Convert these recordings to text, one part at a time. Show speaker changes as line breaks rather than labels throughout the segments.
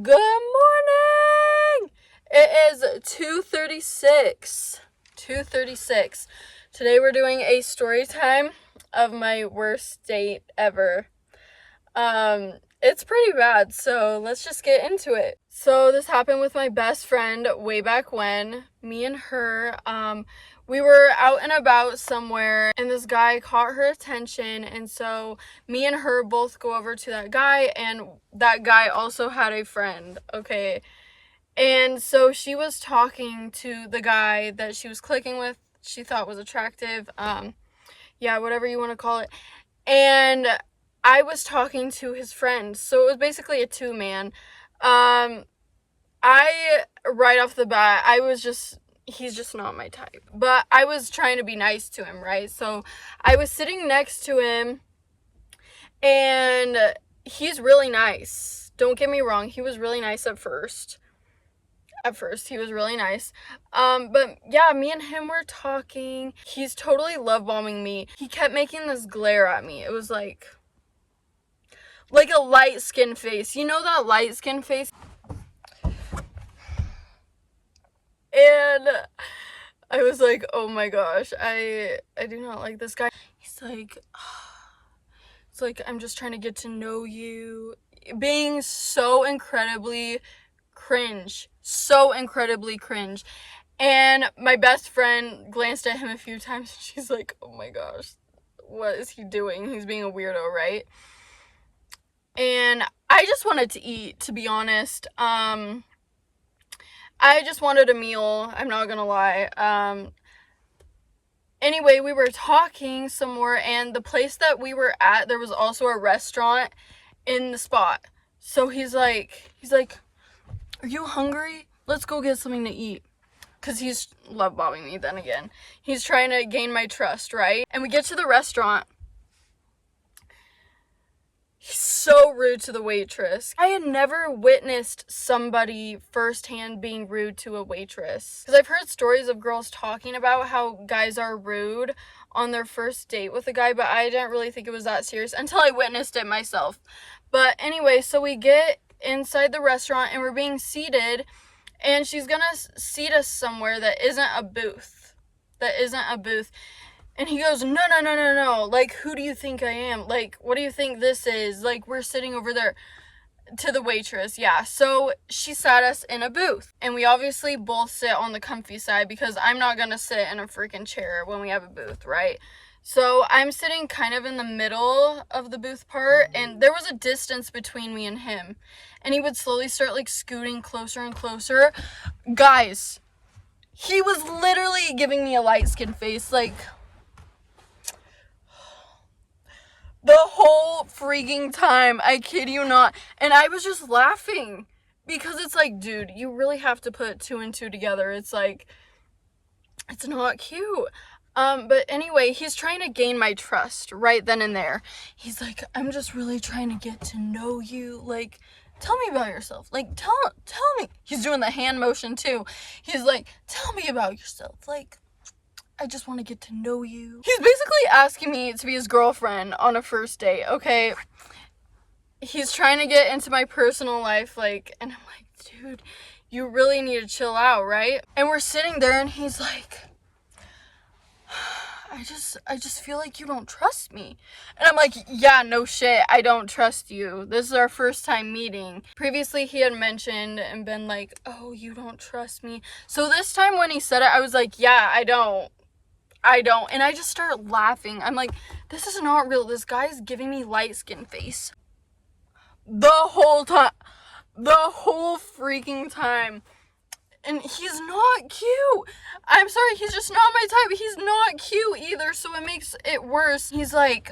Good morning! It is 2:36. 2:36. Today we're doing a story time of my worst date ever. It's pretty bad, so let's just get into it. So this happened with my best friend way back when. Me and her, we were out and about somewhere, and this guy caught her attention, and so me and her both go over to that guy, and that guy also had a friend, okay? And so she was talking to the guy that she was clicking with, she thought was attractive, yeah, whatever you want to call it, and I was talking to his friend, so it was basically a two-man. Right off the bat, he's just not my type. But I was trying to be nice to him, right? So I was sitting next to him, and he's really nice. Don't get me wrong, he was really nice at first. He was really nice. But yeah, me and him were talking. He's totally love bombing me. He kept making this glare at me. It was like a light skin face. You know that light skin face? And I was like, oh my gosh, I do not like this guy. He's like, it's like, I'm just trying to get to know you. Being so incredibly cringe. So incredibly cringe. And my best friend glanced at him a few times and she's like, oh my gosh, what is he doing? He's being a weirdo, right? And I just wanted to eat, to be honest. I just wanted a meal, I'm not gonna lie. Anyway, we were talking some more, and the place that we were at, there was also a restaurant in the spot. So he's like, are you hungry? Let's go get something to eat. Because he's love bombing me then again. He's trying to gain my trust, right? And we get to the restaurant. He's so rude to the waitress. I had never witnessed somebody firsthand being rude to a waitress. Because I've heard stories of girls talking about how guys are rude on their first date with a guy, but I didn't really think it was that serious until I witnessed it myself. But anyway, so we get inside the restaurant and we're being seated, and she's gonna seat us somewhere that isn't a booth. And he goes, no, like, who do you think I am? Like, what do you think this is? Like, we're sitting over there. To the waitress, yeah. So she sat us in a booth. And we obviously both sit on the comfy side because I'm not gonna sit in a freaking chair when we have a booth, right? So I'm sitting kind of in the middle of the booth part, and there was a distance between me and him. And he would slowly start, like, scooting closer and closer. Guys, he was literally giving me a light skin face, like, the whole freaking time, I kid you not. And I was just laughing because it's like, dude, you really have to put two and two together. It's like, it's not cute. But anyway, he's trying to gain my trust right then and there. He's like, I'm just really trying to get to know you. Like, tell me about yourself. Like, tell me. He's doing the hand motion too. He's like, tell me about yourself. Like, I just want to get to know you. He's basically asking me to be his girlfriend on a first date, okay? He's trying to get into my personal life, like, and I'm like, dude, you really need to chill out, right? And we're sitting there and he's like, I just feel like you don't trust me. And I'm like, yeah, no shit, I don't trust you. This is our first time meeting. Previously, he had mentioned and been like, oh, you don't trust me. So this time when he said it, I was like, yeah, I don't. And I just started laughing. I'm like, this is not real. This guy is giving me light skin face. The whole time. The whole freaking time. And he's not cute. I'm sorry, he's just not my type. He's not cute either, so it makes it worse. He's like,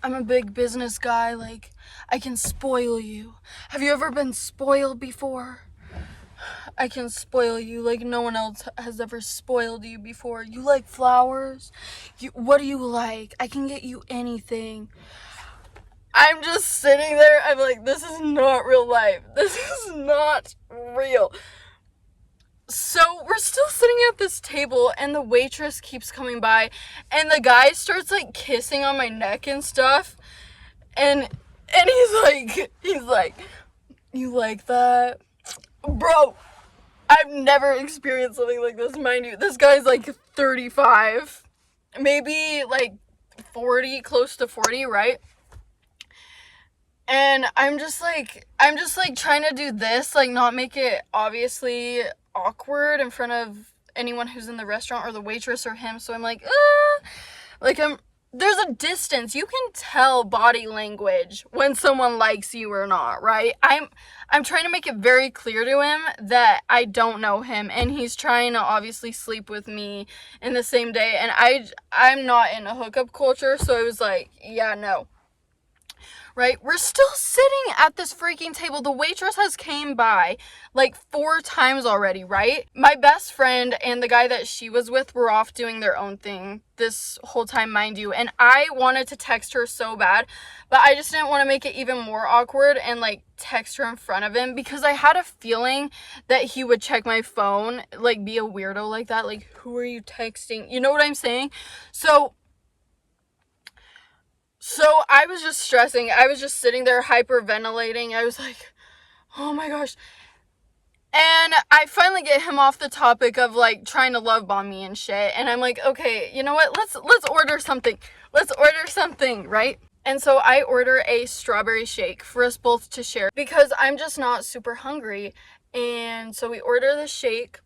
I'm a big business guy. Like, I can spoil you. Have you ever been spoiled before? I can spoil you like no one else has ever spoiled you before. You like flowers? What do you like? I can get you anything. I'm just sitting there. I'm like, this is not real life. This is not real. So we're still sitting at this table, and the waitress keeps coming by, and the guy starts, like, kissing on my neck and stuff. And he's like, You like that? Bro, I've never experienced something like this, mind you. This guy's like 35. Maybe like 40, close to 40, right? And I'm just like trying to do this, like not make it obviously awkward in front of anyone who's in the restaurant or the waitress or him. So I'm like, like there's a distance. You can tell body language when someone likes you or not, right? I'm trying to make it very clear to him that I don't know him, and he's trying to obviously sleep with me in the same day, and I'm not in a hookup culture, so I was like, yeah, no. Right? We're still sitting at this freaking table. The waitress has came by like 4 times already, right? My best friend and the guy that she was with were off doing their own thing this whole time, mind you. And I wanted to text her so bad, but I just didn't want to make it even more awkward and like text her in front of him, because I had a feeling that he would check my phone, like be a weirdo like that. Like, who are you texting? You know what I'm saying? So I was just stressing. I was just sitting there hyperventilating. I was like, oh my gosh. And I finally get him off the topic of like trying to love bomb me and shit. And I'm like, okay, you know what? Let's order something. Let's order something, right? And so I order a strawberry shake for us both to share because I'm just not super hungry. And so we order the shake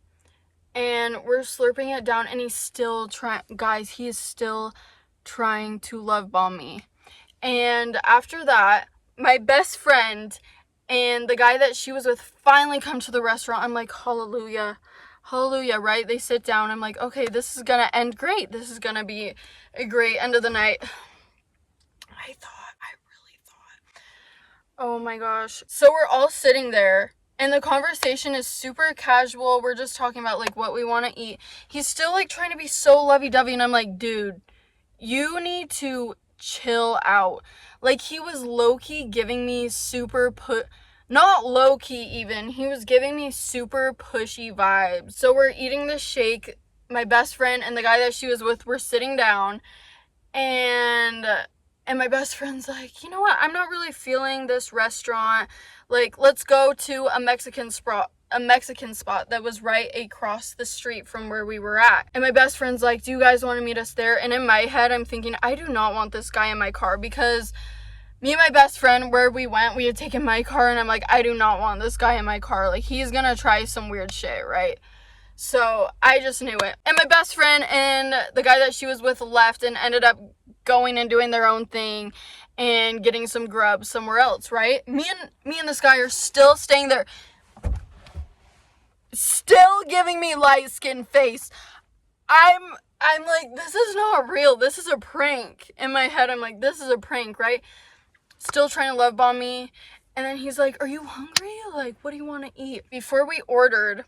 and we're slurping it down, and he's still trying, guys, he is still trying to love bomb me. And after that, my best friend and the guy that she was with finally come to the restaurant. I'm like, hallelujah, hallelujah, right? They sit down. I'm like, okay, this is gonna end great. This is gonna be a great end of the night. I really thought. Oh my gosh. So we're all sitting there, and the conversation is super casual. We're just talking about like what we want to eat. He's still like trying to be so lovey-dovey, and I'm like, dude, you need to chill out. Like, he was low-key giving me not low-key even, he was giving me super pushy vibes. So we're eating the shake. My best friend and the guy that she was with were sitting down, and my best friend's like, you know what, I'm not really feeling this restaurant. Like, let's go to a Mexican spot that was right across the street from where we were at. And my best friend's like, do you guys want to meet us there? And in my head, I'm thinking, I do not want this guy in my car, because me and my best friend, where we went, we had taken my car, and I'm like, I do not want this guy in my car. Like, he's gonna try some weird shit, right? So I just knew it. And my best friend and the guy that she was with left and ended up going and doing their own thing and getting some grub somewhere else, right? Me and this guy are still staying there, still giving me light skin face. I'm like, this is not real. This is a prank. In my head, I'm like, this is a prank, right? Still trying to love bomb me. And then he's like, are you hungry? Like, what do you want to eat? Before we ordered,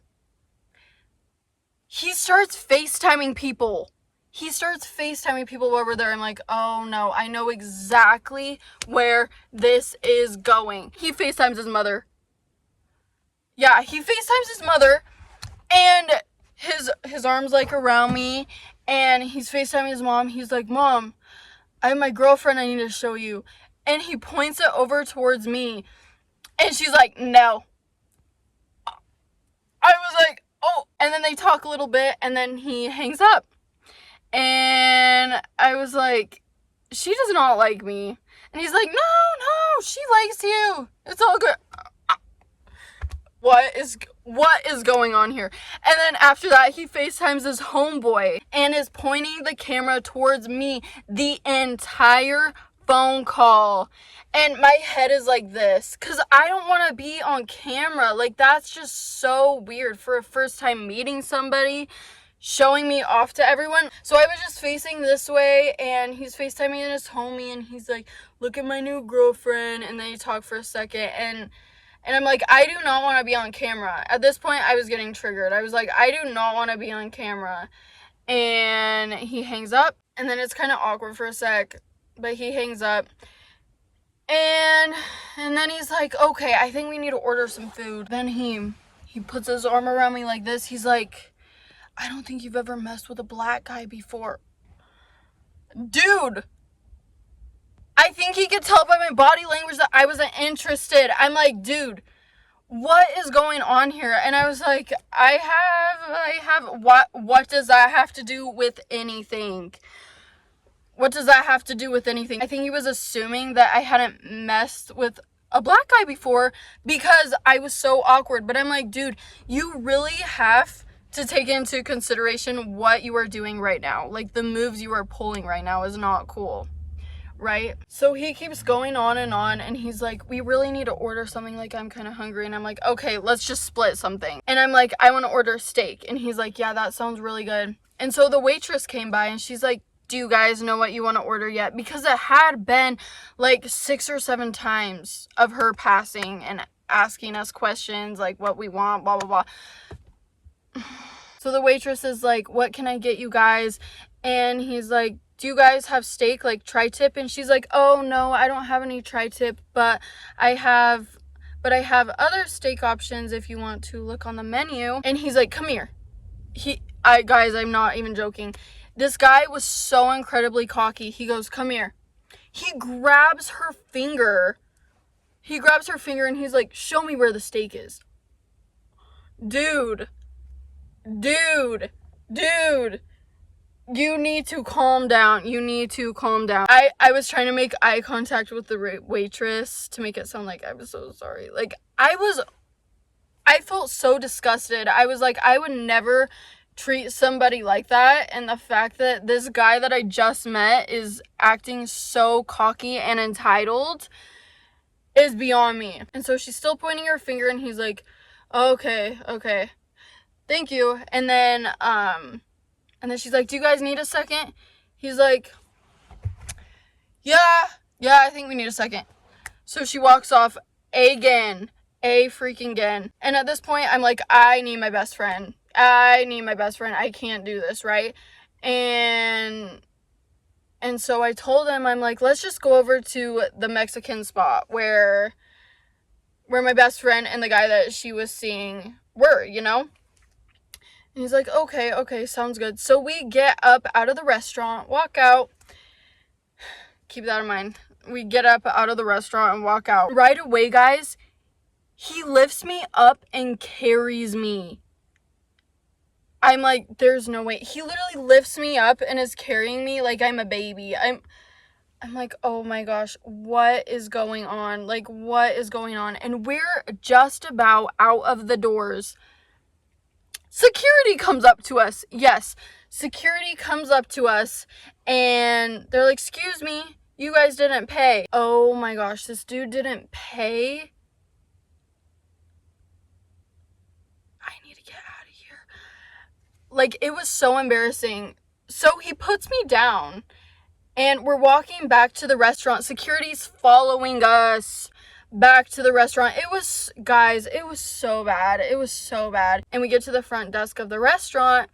he starts FaceTiming people. While we're there. I'm like, oh no, I know exactly where this is going. He FaceTimes his mother. Yeah, he FaceTimes his mother, and his arms like around me, and he's FaceTiming his mom. He's like, Mom, I have my girlfriend I need to show you. And he points it over towards me, and she's like, no. I was like, oh. And then they talk a little bit, and then he hangs up. And I was like, she does not like me. And he's like, no, she likes you. It's all good. What is going on here? And then after that, he FaceTimes his homeboy and is pointing the camera towards me the entire phone call. And my head is like this, because I don't want to be on camera. Like, that's just so weird for a first time meeting somebody, showing me off to everyone. So I was just facing this way, and he's FaceTiming his homie, and he's like, look at my new girlfriend. And then he talked for a second, and I'm like, I do not want to be on camera. At this point, I was getting triggered. I was like, I do not want to be on camera. And he hangs up, and then it's kind of awkward for a sec, but he hangs up. And then he's like, okay, I think we need to order some food. Then he puts his arm around me like this. He's like, I don't think you've ever messed with a black guy before. Dude, I think he could tell by my body language that I wasn't interested. I'm like, dude, what is going on here? And I was like, I have, what does that have to do with anything? What does that have to do with anything? I think he was assuming that I hadn't messed with a black guy before because I was so awkward. But I'm like, dude, you really have to take into consideration what you are doing right now. Like, the moves you are pulling right now is not cool, right? So he keeps going on, and he's like, we really need to order something, like, I'm kind of hungry. And I'm like, okay, let's just split something. And I'm like, I want to order steak. And he's like, yeah, that sounds really good. And so the waitress came by, and she's like, do you guys know what you want to order yet? Because it had been like 6 or 7 times of her passing and asking us questions like what we want, blah blah blah. So the waitress is like, what can I get you guys? And he's like, do you guys have steak, like tri-tip? And she's like, oh no, I don't have any tri-tip, but I have other steak options if you want to look on the menu. And he's like, come here. Guys, I'm not even joking. This guy was so incredibly cocky. He goes, come here. He grabs her finger. And he's like, show me where the steak is. Dude. You need to calm down. I was trying to make eye contact with the waitress to make it sound like I was so sorry. Like, I felt so disgusted. I was like, I would never treat somebody like that, and the fact that this guy that I just met is acting so cocky and entitled is beyond me. And so she's still pointing her finger, and he's like, okay, thank you. And then she's like, do you guys need a second? He's like, yeah, I think we need a second. So she walks off freaking again. And at this point, I'm like, I need my best friend. I can't do this, right? And so I told him, I'm like, let's just go over to the Mexican spot where my best friend and the guy that she was seeing were, you know? And he's like, okay, sounds good. So we get up out of the restaurant, walk out. Keep that in mind. We get up out of the restaurant and walk out. Right away, guys, he lifts me up and carries me. I'm like, there's no way. He literally lifts me up and is carrying me like I'm a baby. I'm like, oh my gosh, what is going on? Like, what is going on? And we're just about out of the doors. Security comes up to us. Yes, security comes up to us, and they're like, excuse me, you guys didn't pay. Oh my gosh, this dude didn't pay? Like, it was so embarrassing. So he puts me down, and we're walking back to the restaurant. Security's following us back to the restaurant. It was so bad. And we get to the front desk of the restaurant,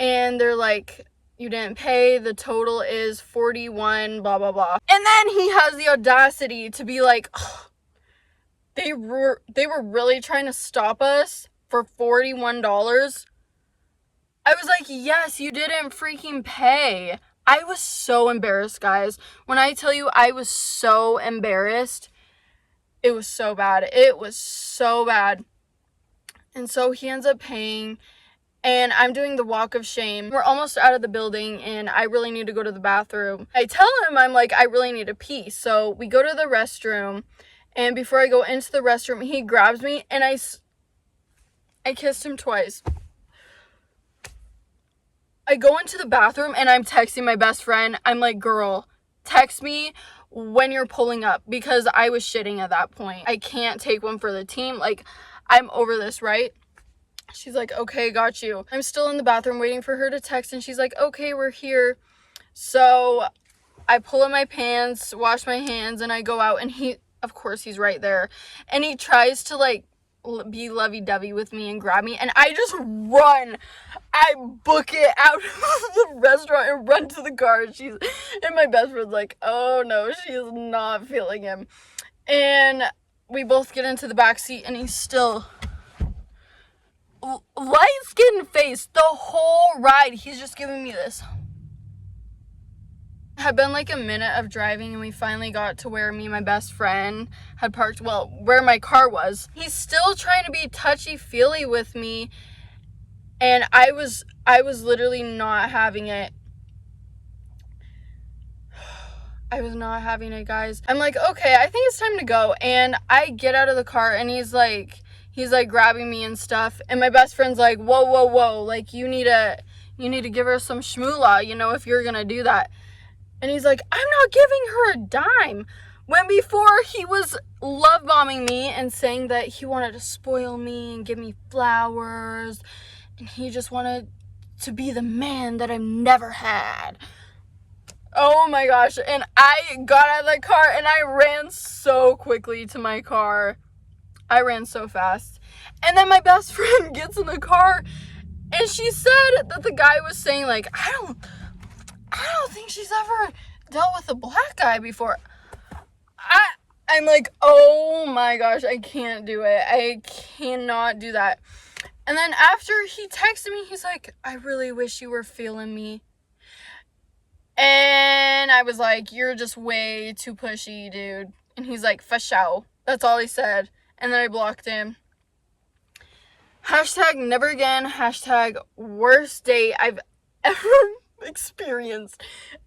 and they're like, you didn't pay. The total is $41, blah, blah, blah. And then he has the audacity to be like, oh, they were really trying to stop us for $41. I was like, yes, you didn't freaking pay. I was so embarrassed, guys. When I tell you I was so embarrassed, it was so bad. And so he ends up paying, and I'm doing the walk of shame. We're almost out of the building, and I really need to go to the bathroom. I tell him, I'm like, I really need to pee. So we go to the restroom, and before I go into the restroom, he grabs me, and I kissed him twice. I go into the bathroom, and I'm texting my best friend. I'm like, girl, text me when you're pulling up, because I was shitting at that point. I can't take one for the team. Like, I'm over this, right? She's like, okay, got you. I'm still in the bathroom waiting for her to text, and she's like, okay, we're here. So I pull up my pants, wash my hands, and I go out, and of course, he's right there. And he tries to, like, be lovey-dovey with me and grab me, and I just run. I book it out of the restaurant and run to the car, and my best friend's like, oh no, she's not feeling him. And we both get into the back seat, and he's still light-skinned face the whole ride. He's just giving me this. It had been like a minute of driving, and we finally got to where me and my best friend had parked, well, where my car was. He's still trying to be touchy-feely with me, and I was literally not having it. I was not having it, guys. I'm like, okay, I think it's time to go. And I get out of the car, and he's like grabbing me and stuff. And my best friend's like, whoa, whoa, whoa. Like, you need to give her some shmoolah, you know, if you're gonna do that. And he's like, I'm not giving her a dime. When before he was love bombing me and saying that he wanted to spoil me and give me flowers. And he just wanted to be the man that I've never had. Oh my gosh. And I got out of the car and I ran so quickly to my car. I ran so fast. And then my best friend gets in the car and she said that the guy was saying, like, I don't think she's ever dealt with a black guy before. I'm like, oh my gosh, I can't do it. I cannot do that. And then after he texted me, he's like, I really wish you were feeling me. And I was like, you're just way too pushy, dude. And he's like, for sure. That's all he said. And then I blocked him. Hashtag never again. Hashtag worst date I've ever experienced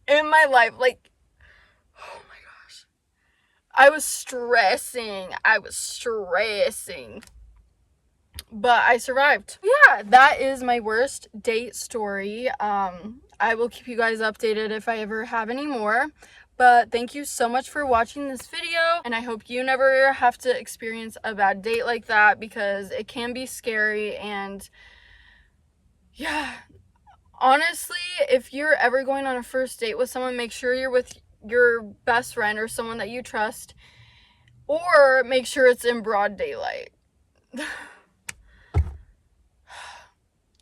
in my life. Like, oh my gosh. I was stressing. But I survived. Yeah, that is my worst date story. I will keep you guys updated if I ever have any more. But thank you so much for watching this video. And I hope you never have to experience a bad date like that, because it can be scary. And yeah, honestly, if you're ever going on a first date with someone, make sure you're with your best friend or someone that you trust. Or make sure it's in broad daylight.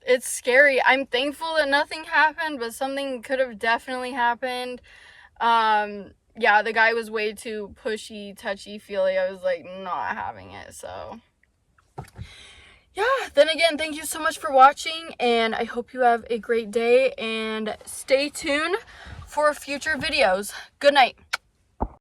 It's scary. I'm thankful that nothing happened, but something could have definitely happened. Yeah, the guy was way too pushy, touchy-feely. I was like not having it. So yeah, then again, thank you so much for watching, and I hope you have a great day, and stay tuned for future videos. Good night.